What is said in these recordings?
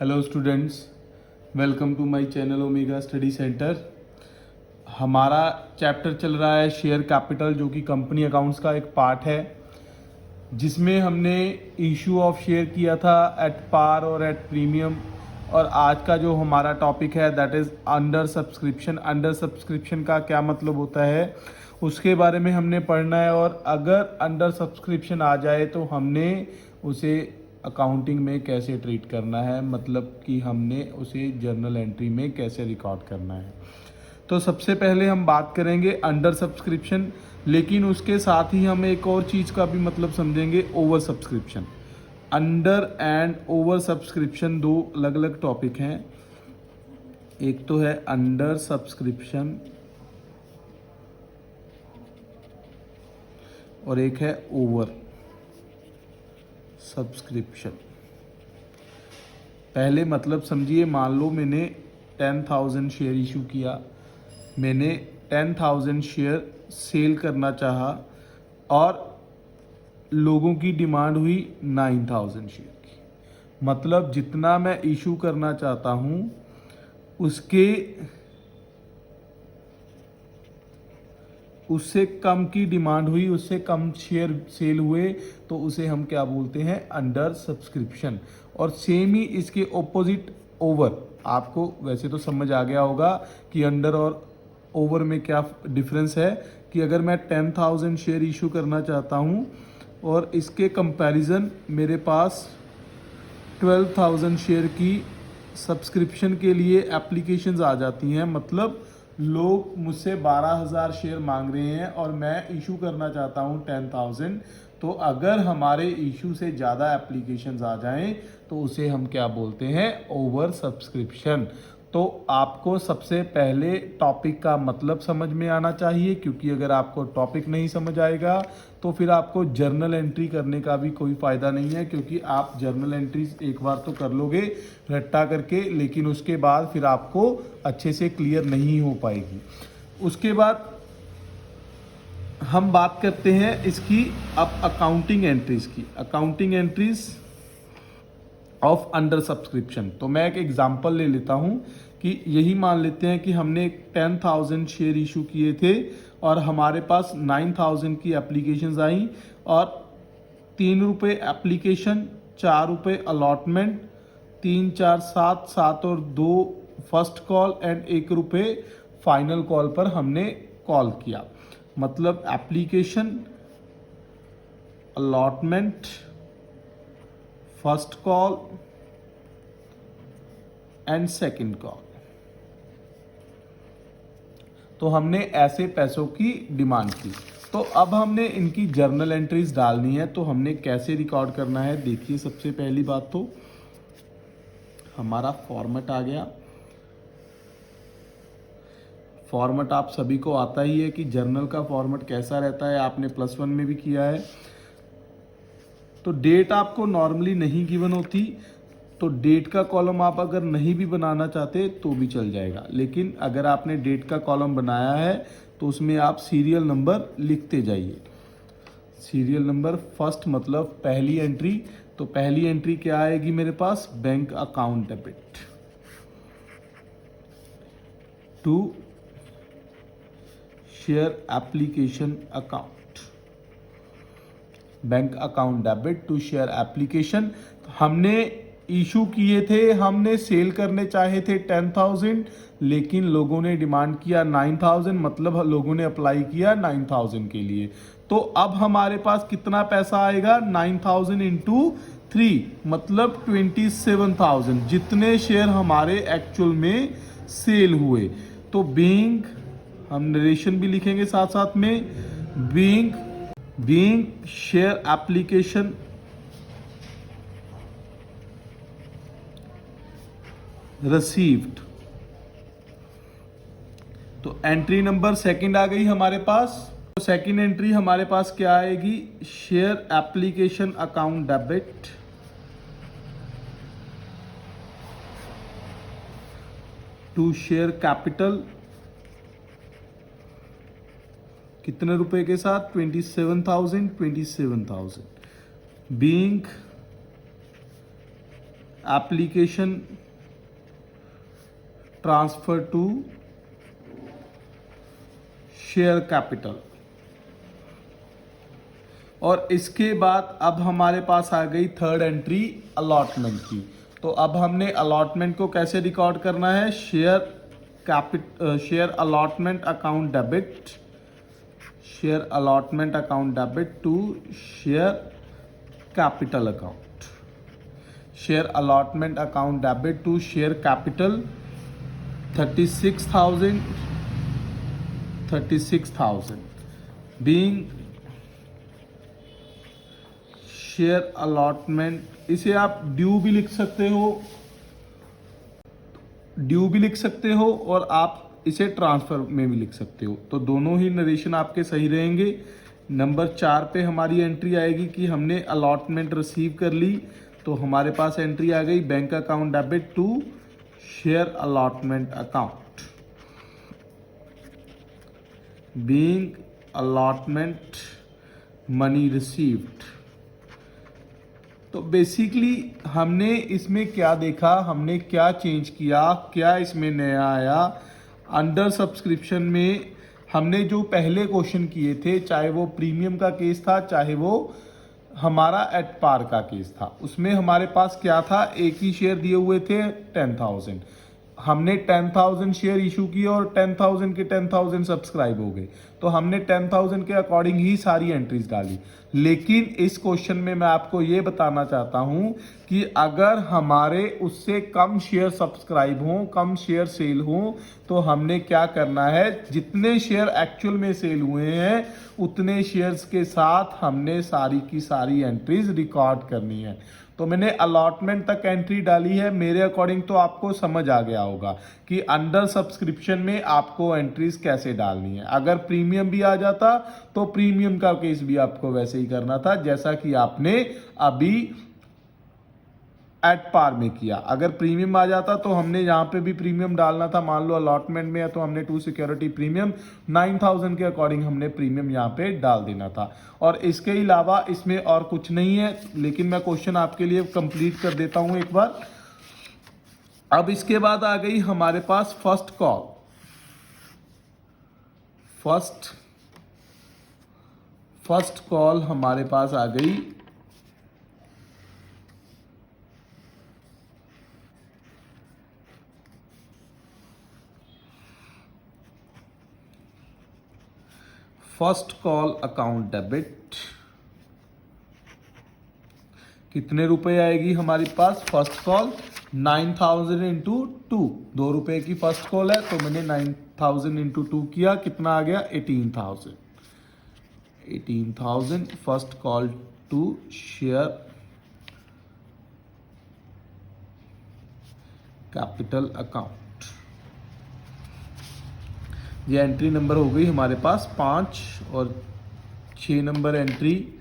Hello students, welcome to my channel Omega Study Centre. हमारा chapter चल रहा है शेयर कैपिटल, जो कि कंपनी अकाउंट्स का एक पार्ट है, जिसमें हमने इशू ऑफ शेयर किया था एट पार और एट प्रीमियम। और आज का जो हमारा टॉपिक है that is under subscription. Under subscription का क्या मतलब होता है उसके बारे में हमने पढ़ना है, और अगर अंडर सब्सक्रिप्शन आ जाए तो हमने उसे अकाउंटिंग में कैसे ट्रीट करना है, मतलब कि हमने उसे जर्नल एंट्री में कैसे रिकॉर्ड करना है। तो सबसे पहले हम बात करेंगे अंडर सब्सक्रिप्शन, लेकिन उसके साथ ही हम एक और चीज़ का भी मतलब समझेंगे, over subscription. Under and over subscription दो अलग अलग टॉपिक हैं। एक तो है अंडर सब्सक्रिप्शन और एक है ओवर सब्सक्रिप्शन। पहले मतलब समझिए, मान लो मैंने 10,000 शेयर इशू किया, मैंने 10,000 शेयर सेल करना चाहा और लोगों की डिमांड हुई 9,000 शेयर की। मतलब जितना मैं इशू करना चाहता हूँ उससे कम की डिमांड हुई, उससे कम शेयर सेल हुए, तो उसे हम क्या बोलते हैं, अंडर सब्सक्रिप्शन। और सेम ही इसके ऑपोजिट ओवर। आपको वैसे तो समझ आ गया होगा कि अंडर और ओवर में क्या डिफरेंस है, कि अगर मैं 10,000 शेयर इशू करना चाहता हूँ और इसके कंपैरिजन मेरे पास 12,000 शेयर की सब्सक्रिप्शन के लिए एप्लीकेशंस आ जाती हैं, मतलब लोग मुझसे 12,000 शेयर मांग रहे हैं और मैं इशू करना चाहता हूं 10,000, तो अगर हमारे इशू से ज़्यादा एप्लीकेशंस आ जाएं तो उसे हम क्या बोलते हैं, ओवर सब्सक्रिप्शन। तो आपको सबसे पहले टॉपिक का मतलब समझ में आना चाहिए, क्योंकि अगर आपको टॉपिक नहीं समझ आएगा तो फिर आपको जर्नल एंट्री करने का भी कोई फ़ायदा नहीं है, क्योंकि आप जर्नल एंट्री एक बार तो कर लोगे रट्टा करके, लेकिन उसके बाद फिर आपको अच्छे से क्लियर नहीं हो पाएगी। उसके बाद हम बात करते हैं इसकी अब अकाउंटिंग एंट्रीज की। Accounting entries of under subscription. तो मैं एक एग्जांपल ले लेता हूं कि यही मान लेते हैं कि हमने 10,000 शेयर इशू किए थे और हमारे पास 9,000 की एप्लीकेशंस आई, और 3 रुपये एप्लीकेशन, 4 रुपये अलॉटमेंट, 3 4 7 7 और 2 फर्स्ट कॉल एंड 1 रुपये फाइनल कॉल पर हमने कॉल किया। मतलब application, allotment, first call and second call. तो हमने ऐसे पैसों की डिमांड की। तो अब हमने इनकी जर्नल एंट्रीज डालनी है, तो हमने कैसे रिकॉर्ड करना है, देखिए। सबसे पहली बात तो हमारा फॉर्मेट आ गया। फॉर्मेट आप सभी को आता ही है कि जर्नल का फॉर्मेट कैसा रहता है, आपने +1 में भी किया है। तो डेट आपको नॉर्मली नहीं गिवन होती, तो डेट का कॉलम आप अगर नहीं भी बनाना चाहते तो भी चल जाएगा, लेकिन अगर आपने डेट का कॉलम बनाया है तो उसमें आप सीरियल नंबर लिखते जाइए। सीरियल नंबर फर्स्ट मतलब पहली एंट्री। तो पहली एंट्री क्या आएगी मेरे पास, bank account debit to share application account. Bank account debit to share application. हमने इशू किए थे, हमने सेल करने चाहे थे 10,000, लेकिन लोगों ने डिमांड किया 9,000, मतलब लोगों ने अप्लाई किया 9,000 के लिए। तो अब हमारे पास कितना पैसा आएगा, 9,000 इंटू 3 मतलब 27,000, जितने शेयर हमारे एक्चुअल में सेल हुए। तो बीइंग, हम नरेशन भी लिखेंगे साथ साथ में, बीइंग शेयर एप्लीकेशन रिसीव्ड। तो एंट्री नंबर सेकंड आ गई हमारे पास। तो सेकंड एंट्री हमारे पास क्या आएगी, share application account debit to share capital. कितने रुपए के साथ, 27,000 being application transfer to share capital. और इसके बाद अब हमारे पास आ गई थर्ड एंट्री अलॉटमेंट की। तो अब हमने अलॉटमेंट को कैसे रिकॉर्ड करना है, share allotment account debit, share allotment account debit to share capital account, share allotment account debit to share capital 36,000 being share allotment. इसे आप ड्यू भी लिख सकते हो, ड्यू भी लिख सकते हो और आप इसे ट्रांसफर में भी लिख सकते हो, तो दोनों ही नरेशन आपके सही रहेंगे। नंबर 4 पे हमारी एंट्री आएगी कि हमने अलॉटमेंट रिसीव कर ली, तो हमारे पास एंट्री आ गई bank account debit to share allotment account being allotment money received. तो बेसिकली हमने इसमें क्या देखा, हमने क्या चेंज किया, क्या इसमें नया आया। अंडर सब्सक्रिप्शन में हमने जो पहले क्वेश्चन किए थे, चाहे वो प्रीमियम का केस था, चाहे वो हमारा एट पार का केस था, उसमें हमारे पास क्या था, एक ही शेयर दिए हुए थे 10,000। हमने 10,000 शेयर इशू किए और 10,000 के 10,000 सब्सक्राइब हो गए, तो हमने 10,000 के अकॉर्डिंग ही सारी एंट्रीज डाली। लेकिन इस क्वेश्चन में मैं आपको ये बताना चाहता हूं कि अगर हमारे उससे कम शेयर सब्सक्राइब हों, कम शेयर सेल हों, तो हमने क्या करना है, जितने शेयर एक्चुअल में सेल हुए हैं उतने शेयर्स के साथ हमने सारी की सारी एंट्रीज रिकॉर्ड करनी है। तो मैंने अलॉटमेंट तक एंट्री डाली है, मेरे अकॉर्डिंग तो आपको समझ आ गया होगा कि अंडर सब्सक्रिप्शन में आपको एंट्रीज कैसे डालनी है। अगर प्रीमियम भी आ जाता तो प्रीमियम का केस भी आपको वैसे ही करना था जैसा कि आपने अभी एट पार में किया। अगर प्रीमियम आ जाता तो हमने यहाँ पे भी प्रीमियम डालना था। मान लो अलॉटमेंट में है तो हमने टू सिक्योरिटी प्रीमियम 9,000 के अकॉर्डिंग हमने प्रीमियम यहाँ पे डाल देना था। और इसके अलावा इसमें और कुछ नहीं है, लेकिन मैं क्वेश्चन आपके लिए कंप्लीट कर देता हूँ एक बार। अब इसके बाद आ गई हमारे पास फर्स्ट कॉल। फर्स्ट कॉल हमारे पास आ गई फर्स्ट कॉल अकाउंट डेबिट। कितने रुपए आएगी हमारे पास फर्स्ट कॉल, 9,000 इंटू 2, 2 रुपए की फर्स्ट कॉल है तो मैंने 9,000 इंटू 2 किया, कितना आ गया 18,000। 18,000 first call to share capital account. ये एंट्री नंबर हो गई हमारे पास 5 और 6 नंबर एंट्री।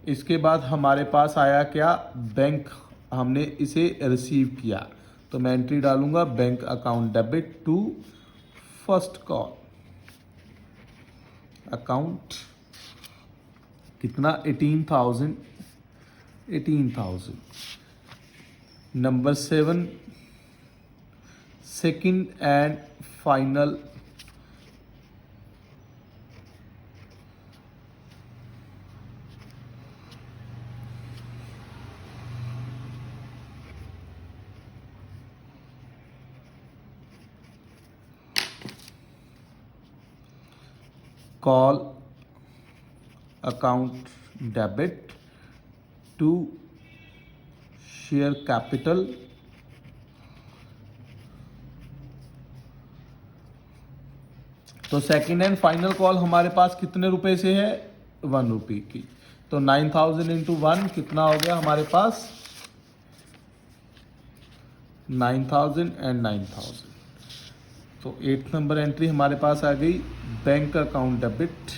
इसके बाद हमारे पास आया क्या, बैंक, हमने इसे रिसीव किया तो मैं एंट्री डालूंगा bank account debit to first call account, कितना 18,000। Number 7 second and final call account debit to share capital तो सेकंड एंड फाइनल कॉल हमारे पास कितने रुपए से है, 1 रुपये की। तो 9,000 इंटू 1 कितना हो गया हमारे पास 9,000 एंड 9,000। तो 8 नंबर एंट्री हमारे पास आ गई bank account debit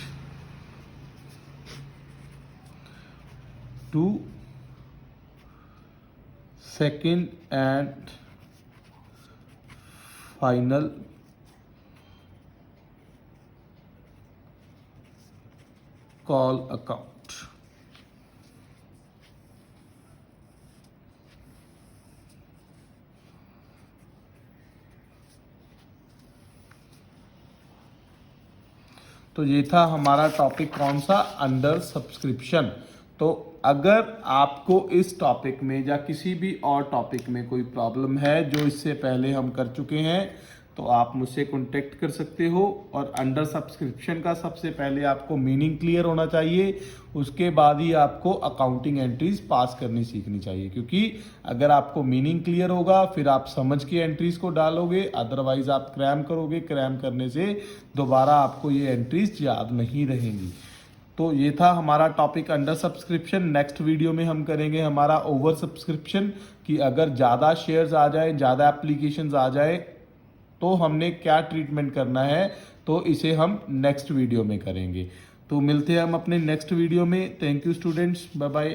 to second and final call account. तो ये था हमारा टॉपिक कौन सा, अंडर सब्सक्रिप्शन। तो अगर आपको इस टॉपिक में या किसी भी और टॉपिक में कोई प्रॉब्लम है जो इससे पहले हम कर चुके हैं, तो आप मुझसे कांटेक्ट कर सकते हो। और अंडर सब्सक्रिप्शन का सबसे पहले आपको मीनिंग क्लियर होना चाहिए, उसके बाद ही आपको अकाउंटिंग एंट्रीज पास करनी सीखनी चाहिए। क्योंकि अगर आपको मीनिंग क्लियर होगा फिर आप समझ के एंट्रीज को डालोगे, अदरवाइज आप क्रैम करोगे, क्रैम करने से दोबारा आपको ये एंट्रीज याद नहीं रहेंगी। तो ये था हमारा topic under subscription. Next video में हम करेंगे हमारा ओवर सब्सक्रिप्शन, कि अगर ज़्यादा शेयर्स आ जाए, ज़्यादा एप्लीकेशंस आ जाए तो हमने क्या ट्रीटमेंट करना है, तो इसे हम नेक्स्ट वीडियो में करेंगे। तो मिलते हैं हम अपने नेक्स्ट वीडियो में। Thank you students, bye bye.